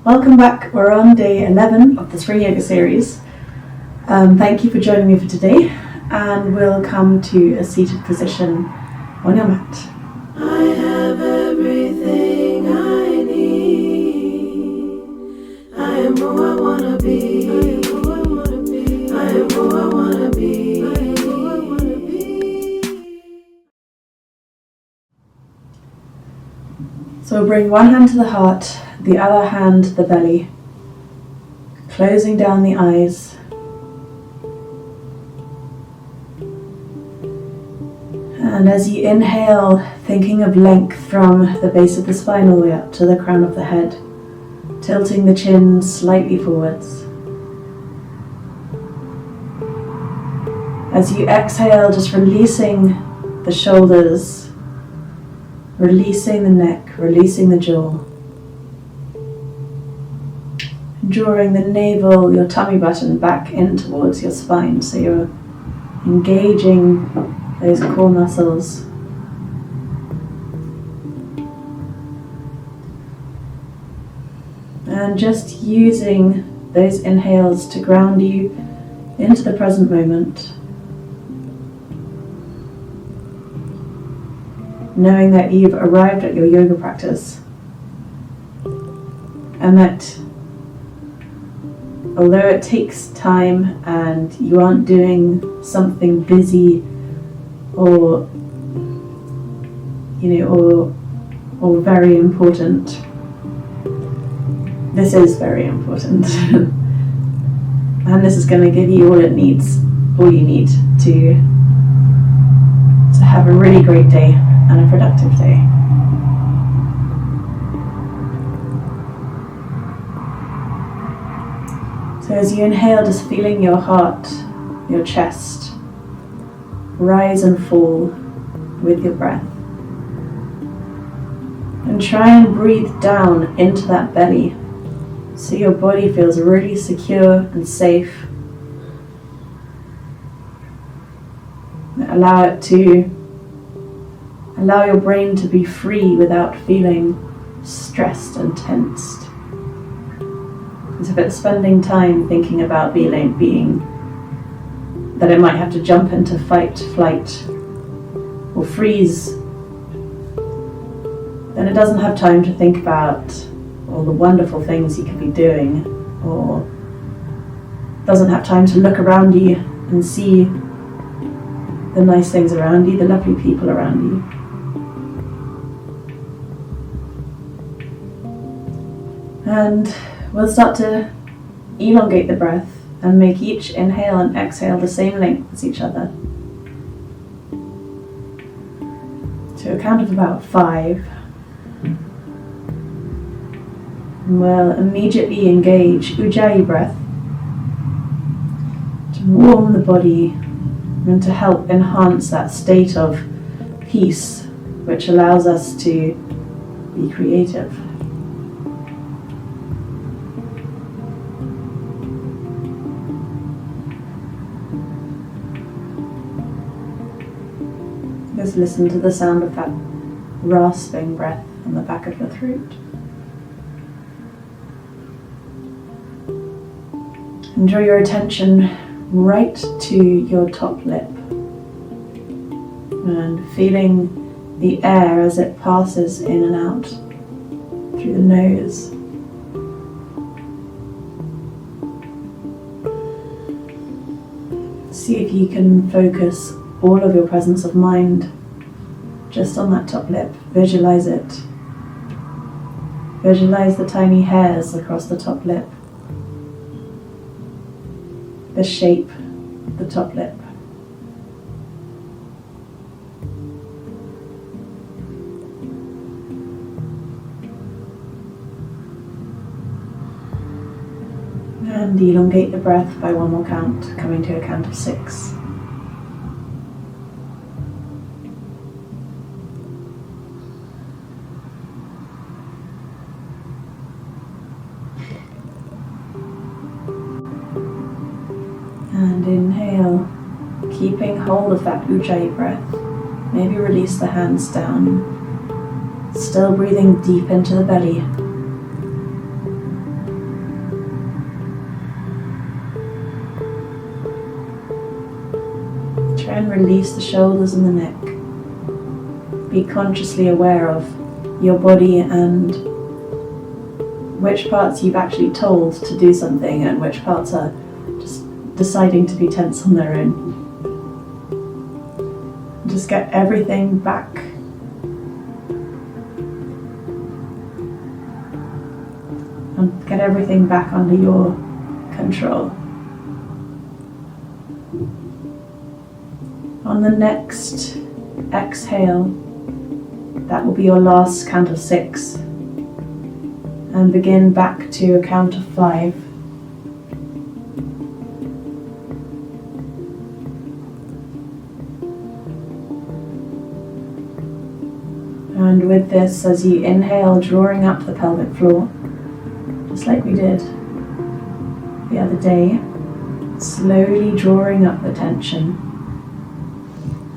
Welcome back. We're on day 11 of the 3 yoga series. Thank you for joining me for today, and we'll come to a seated position on your mat. I have everything I need. I am who I wanna be. I am who I wanna be. So bring one hand to the heart, the other hand to the belly, closing down the eyes. And as you inhale, thinking of length from the base of the spine all the way up to the crown of the head, tilting the chin slightly forwards. As you exhale, just releasing the shoulders, releasing the neck, releasing the jaw. Drawing the navel, your tummy button back in towards your spine, so you're engaging those core muscles. And just using those inhales to ground you into the present moment. Knowing that you've arrived at your yoga practice, and that although it takes time and you aren't doing something busy or or very important, this is very important. And this is going to give you all you need to have a really great day and a productive day. So as you inhale, just feeling your heart, your chest rise and fall with your breath. And try and breathe down into that belly so your body feels really secure and safe. Allow your brain to be free without feeling stressed and tensed. As if it's spending time thinking about being that it might have to jump into fight, flight, or freeze, then it doesn't have time to think about all the wonderful things you could be doing, or doesn't have time to look around you and see the nice things around you, the lovely people around you. And we'll start to elongate the breath and make each inhale and exhale the same length as each other. To a count of about 5. And we'll immediately engage Ujjayi breath to warm the body and to help enhance that state of peace, which allows us to be creative. Just listen to the sound of that rasping breath on the back of your throat. And draw your attention right to your top lip and feeling the air as it passes in and out through the nose. See if you can focus all of your presence of mind just on that top lip. Visualize it. Visualize the tiny hairs across the top lip, the shape of the top lip. And elongate the breath by one more count, coming to a count of 6. And inhale, keeping hold of that Ujjayi breath. Maybe release the hands down. Still breathing deep into the belly. and release the shoulders and the neck. Be consciously aware of your body and which parts you've actually told to do something and which parts are just deciding to be tense on their own. Just get everything back. And get everything back under your control. On the next exhale, that will be your last count of 6. And begin back to a count of 5. And with this, as you inhale, drawing up the pelvic floor, just like we did the other day, slowly drawing up the tension,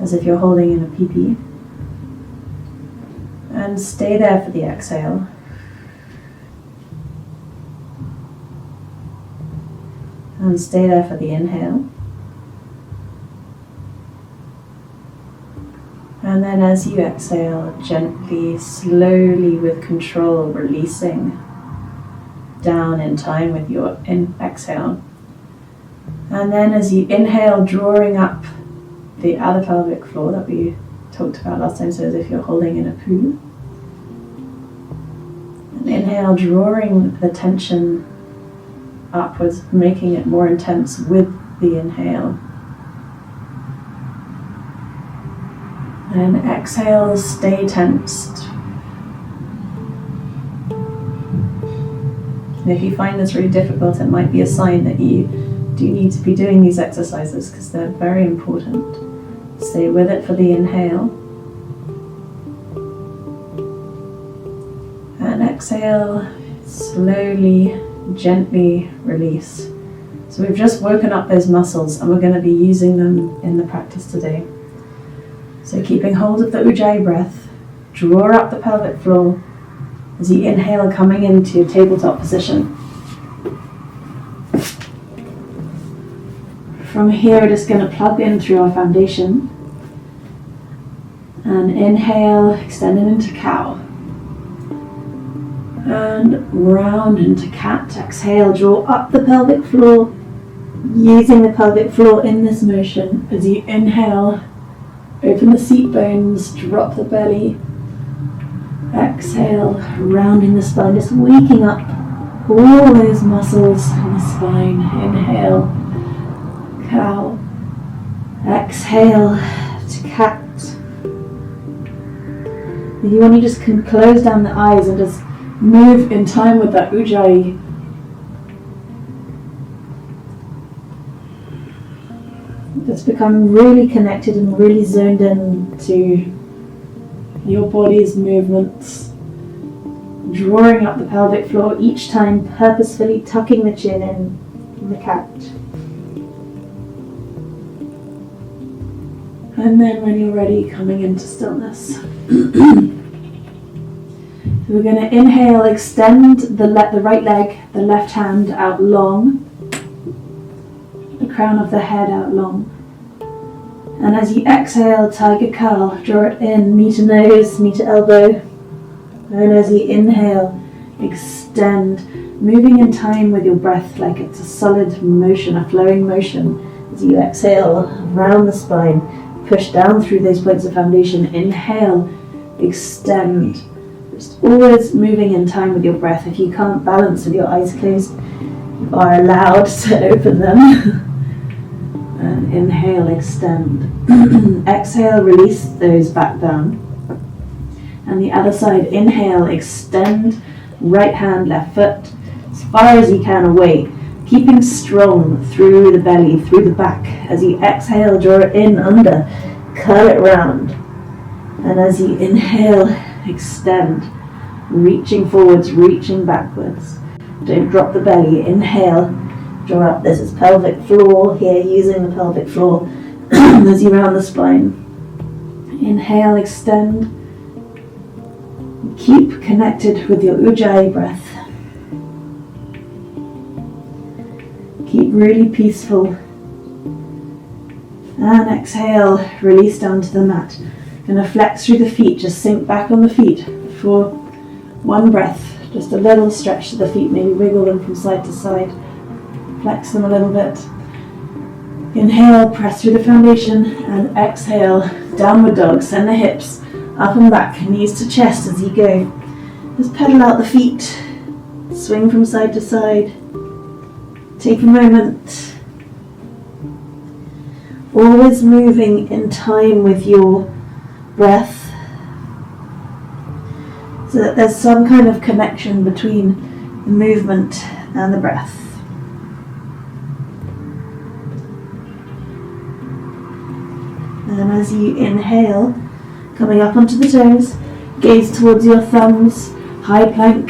as if you're holding in a pee-pee. And stay there for the exhale. And stay there for the inhale. And then as you exhale, gently, slowly, with control, releasing down in time with your exhale. And then as you inhale, drawing up the other pelvic floor that we talked about last time, so as if you're holding in a poo. And inhale, drawing the tension upwards, making it more intense with the inhale. And exhale, stay tensed. And if you find this really difficult, it might be a sign that you do need to be doing these exercises because they're very important. Stay with it for the inhale. And exhale, slowly, gently release. So we've just woken up those muscles and we're going to be using them in the practice today. So keeping hold of the Ujjayi breath, draw up the pelvic floor as you inhale, coming into your tabletop position. From here, we're just going to plug in through our foundation. And inhale, extending into cow. And round into cat. Exhale, draw up the pelvic floor, using the pelvic floor in this motion. As you inhale, open the seat bones, drop the belly. Exhale, rounding the spine, just waking up all those muscles in the spine. Inhale, cow. Exhale to cat. If you want, you just can close down the eyes and just move in time with that Ujjayi. Just become really connected and really zoned in to your body's movements. Drawing up the pelvic floor each time, purposefully tucking the chin in the cat. And then when you're ready, coming into stillness. We're going to inhale, extend the right leg, the left hand out long, the crown of the head out long. And as you exhale, tiger curl, draw it in, knee to nose, knee to elbow. And as you inhale, extend, moving in time with your breath like it's a solid motion, a flowing motion. As you exhale, round the spine, push down through those points of foundation. Inhale, extend. Just always moving in time with your breath. If you can't balance with your eyes closed, you are allowed to open them. And inhale, extend. Exhale, release those back down. And the other side, inhale, extend, right hand, left foot, as far as you can away. Keeping strong through the belly, through the back. As you exhale, draw it in, under, curl it round. And as you inhale, extend, reaching forwards, reaching backwards. Don't drop the belly. Inhale, draw up. This is pelvic floor here, using the pelvic floor as you round the spine. Inhale, extend. Keep connected with your Ujjayi breath. Keep really peaceful. And exhale, release down to the mat. Gonna flex through the feet, just sink back on the feet for one breath. Just a little stretch to the feet, maybe wiggle them from side to side. Flex them a little bit. Inhale, press through the foundation, and exhale, downward dog. Send the hips up and back, knees to chest as you go. Just pedal out the feet, swing from side to side. Take a moment. Always moving in time with your breath, so that there's some kind of connection between the movement and the breath. And as you inhale, coming up onto the toes, gaze towards your thumbs, high plank.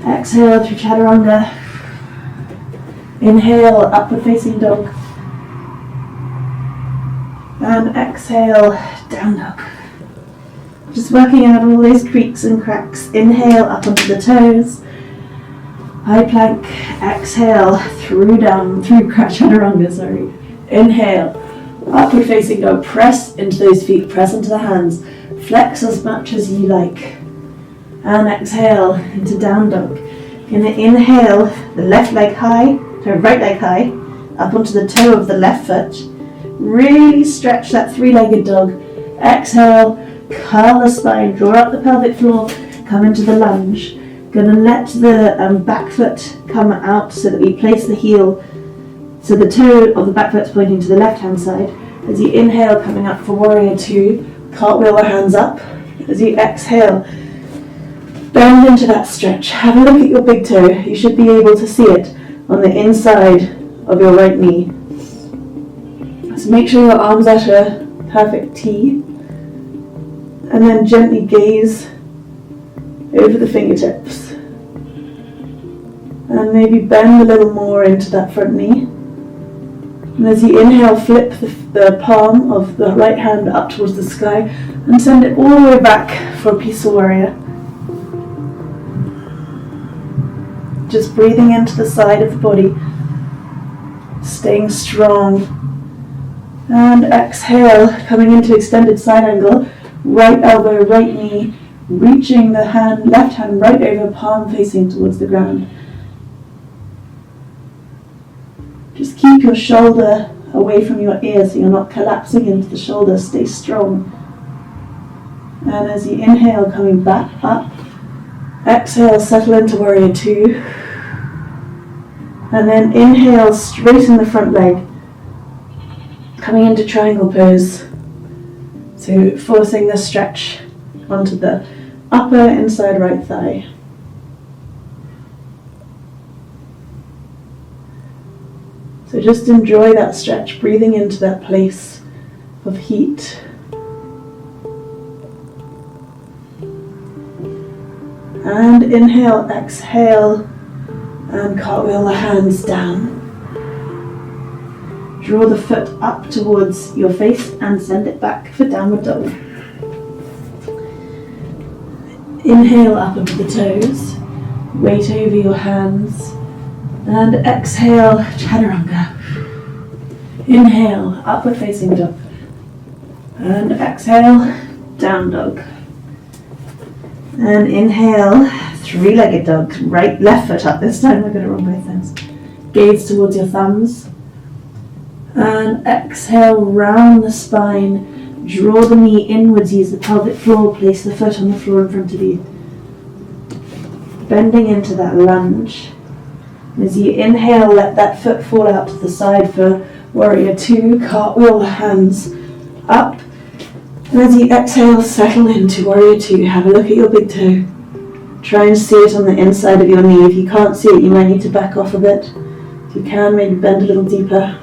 Exhale through chaturanga. Inhale, upward facing dog. And exhale, down dog. Just working out all those creaks and cracks. Inhale, up onto the toes. High plank. Exhale, through chaturanga, sorry. Inhale, upward facing dog. Press into those feet, press into the hands. Flex as much as you like. And exhale into down dog. You're going to inhale the left leg high, right leg high, up onto the toe of the left foot. Really stretch that three-legged dog. Exhale, curl the spine, draw up the pelvic floor, come into the lunge. Going to let the back foot come out so that we place the heel, so the toe of the back foot's pointing to the left-hand side. As you inhale, coming up for warrior two, cartwheel the hands up. As you exhale, bend into that stretch. Have a look at your big toe. You should be able to see it on the inside of your right knee. So make sure your arms are at a perfect T. And then gently gaze over the fingertips. And maybe bend a little more into that front knee. And as you inhale, flip the palm of the right hand up towards the sky and send it all the way back for a peaceful warrior. Just breathing into the side of the body, staying strong. And exhale, coming into extended side angle, right elbow, right knee, reaching the left hand right over, palm facing towards the ground. Just keep your shoulder away from your ear so you're not collapsing into the shoulder. Stay strong. And as you inhale, coming back up, exhale, settle into warrior two. And then inhale, straighten the front leg, coming into triangle pose. So forcing the stretch onto the upper inside right thigh. So just enjoy that stretch, breathing into that place of heat. And inhale, exhale, and cartwheel the hands down. Draw the foot up towards your face and send it back for downward dog. Inhale up onto the toes, weight over your hands, and exhale, chaturanga. Inhale, upward facing dog, and exhale, down dog. And inhale, three-legged dog, left foot up this time, we're going to run both ends. Gaze towards your thumbs. And exhale, round the spine, draw the knee inwards, use the pelvic floor, place the foot on the floor in front of you. Bending into that lunge. As you inhale, let that foot fall out to the side for warrior two, cartwheel the hands up. And as you exhale, settle into warrior two. Have a look at your big toe. Try and see it on the inside of your knee. If you can't see it, you might need to back off a bit. If you can, maybe bend a little deeper.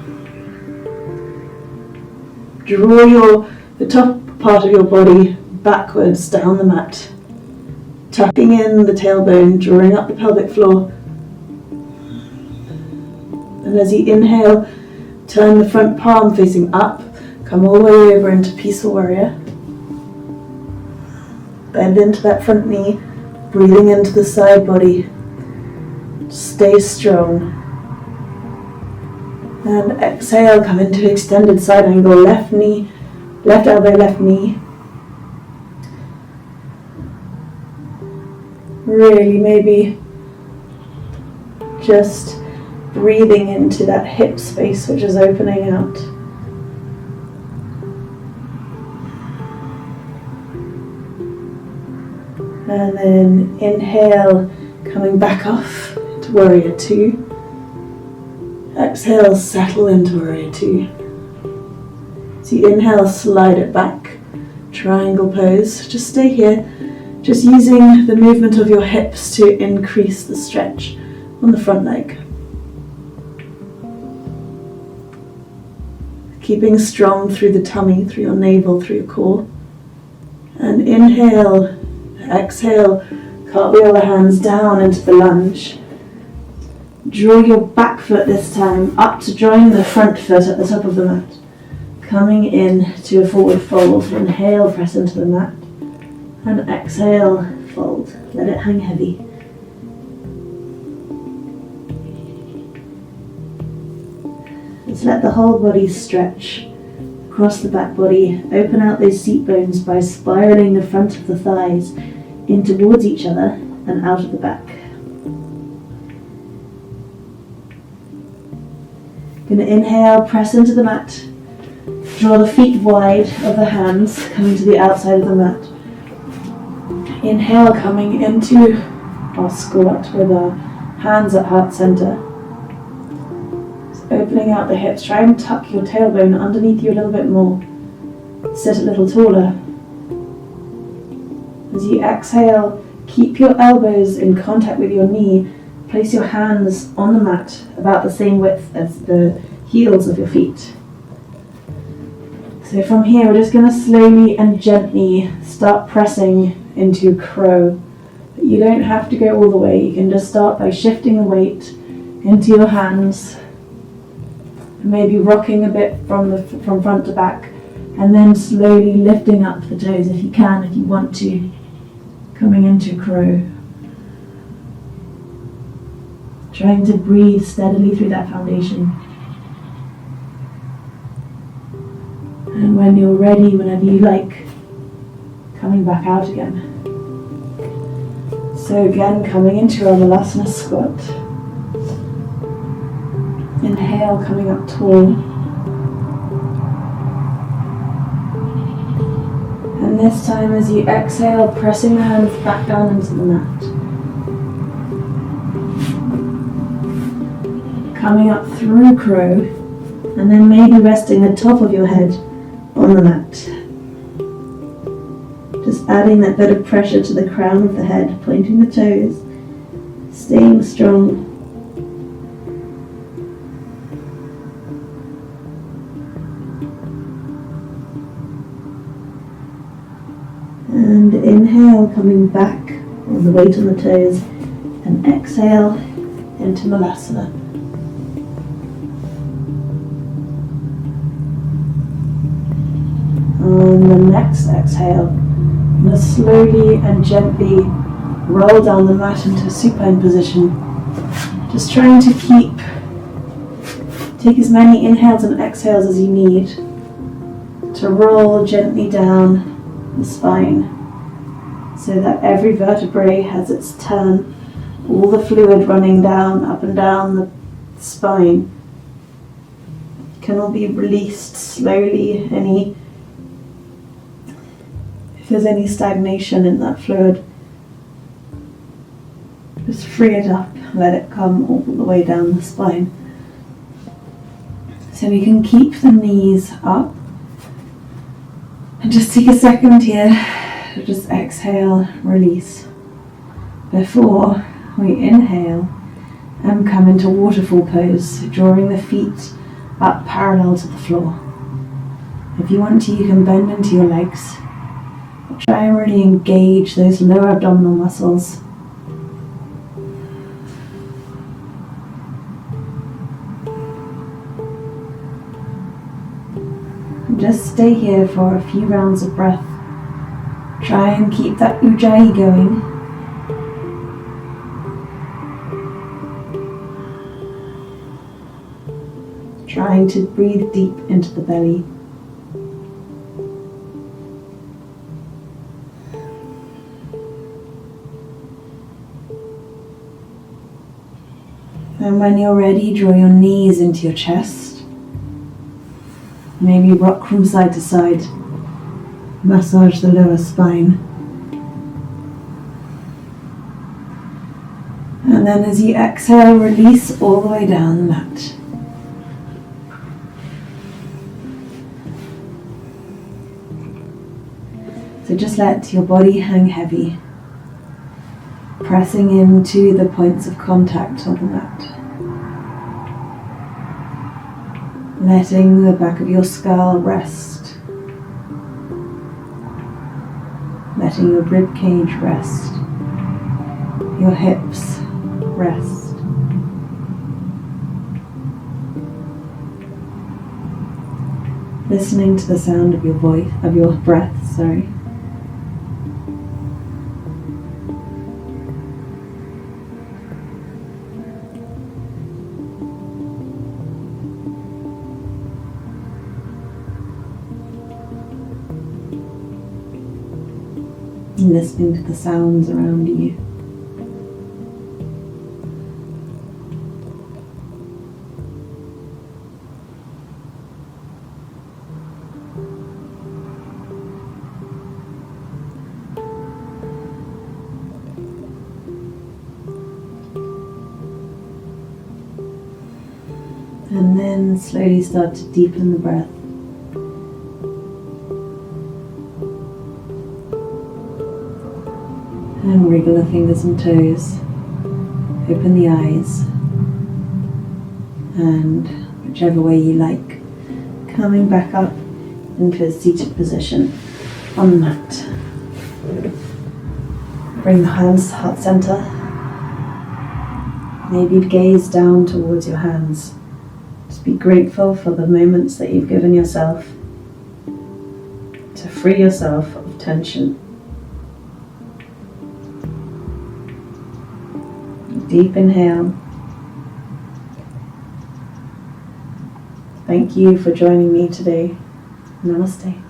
Draw the top part of your body backwards down the mat. Tucking in the tailbone, drawing up the pelvic floor. And as you inhale, turn the front palm facing up. Come all the way over into peaceful warrior. Bend into that front knee, breathing into the side body. Stay strong. And exhale, come into extended side angle, left knee, left elbow, left knee. Really maybe just breathing into that hip space which is opening out. And then inhale, coming back off into warrior two. Exhale, settle into warrior two. So you inhale, slide it back, triangle pose. Just stay here, just using the movement of your hips to increase the stretch on the front leg. Keeping strong through the tummy, through your navel, through your core. And inhale, exhale, cartwheel the hands down into the lunge. Draw your back foot this time up to join the front foot at the top of the mat. Coming in to a forward fold. Inhale, press into the mat. And exhale, fold. Let it hang heavy. Just let the whole body stretch across the back body. Open out those seat bones by spiraling the front of the thighs in towards each other and out of the back. Going to inhale, press into the mat. Draw the feet wide of the hands, coming to the outside of the mat. Inhale, coming into our squat with our hands at heart center. Just opening out the hips. Try and tuck your tailbone underneath you a little bit more. Sit a little taller. As you exhale, keep your elbows in contact with your knee. Place your hands on the mat about the same width as the heels of your feet. So from here, we're just going to slowly and gently start pressing into crow. But you don't have to go all the way. You can just start by shifting the weight into your hands, maybe rocking a bit from front to back, and then slowly lifting up the toes if you can, if you want to, coming into crow. Trying to breathe steadily through that foundation. And when you're ready, whenever you like, coming back out again. So again, coming into our Malasana squat. Inhale, coming up tall. And this time as you exhale, pressing the hands back down into the mat. Coming up through crow, and then maybe resting the top of your head on the mat. Just adding that bit of pressure to the crown of the head, pointing the toes, staying strong. And inhale, coming back, all the weight on the toes, and exhale into Malasana. On the next exhale, I'm going to slowly and gently roll down the mat into a supine position. Just trying to take as many inhales and exhales as you need to roll gently down the spine so that every vertebrae has its turn, all the fluid running down, up and down the spine can all be released slowly. If there's any stagnation in that fluid, just free it up, let it come all the way down the spine. So we can keep the knees up. And just take a second here to just exhale, release. Before we inhale and come into waterfall pose, drawing the feet up parallel to the floor. If you want to, you can bend into your legs. Try and really engage those lower abdominal muscles. And just stay here for a few rounds of breath. Try and keep that ujjayi going. trying to breathe deep into the belly. And when you're ready, draw your knees into your chest. Maybe rock from side to side. Massage the lower spine. And then as you exhale, release all the way down the mat. So just let your body hang heavy, pressing into the points of contact on the mat. Letting the back of your skull rest. Letting your rib cage rest. Your hips rest. Listening to the sound of your voice, of your breath, sorry. And listening to the sounds around you. And then slowly start to deepen the breath. And wriggle the fingers and toes. Open the eyes. And whichever way you like, coming back up into a seated position on the mat. Bring the hands to heart center. Maybe gaze down towards your hands. Just be grateful for the moments that you've given yourself to free yourself of tension. Deep inhale. Thank you for joining me today. Namaste.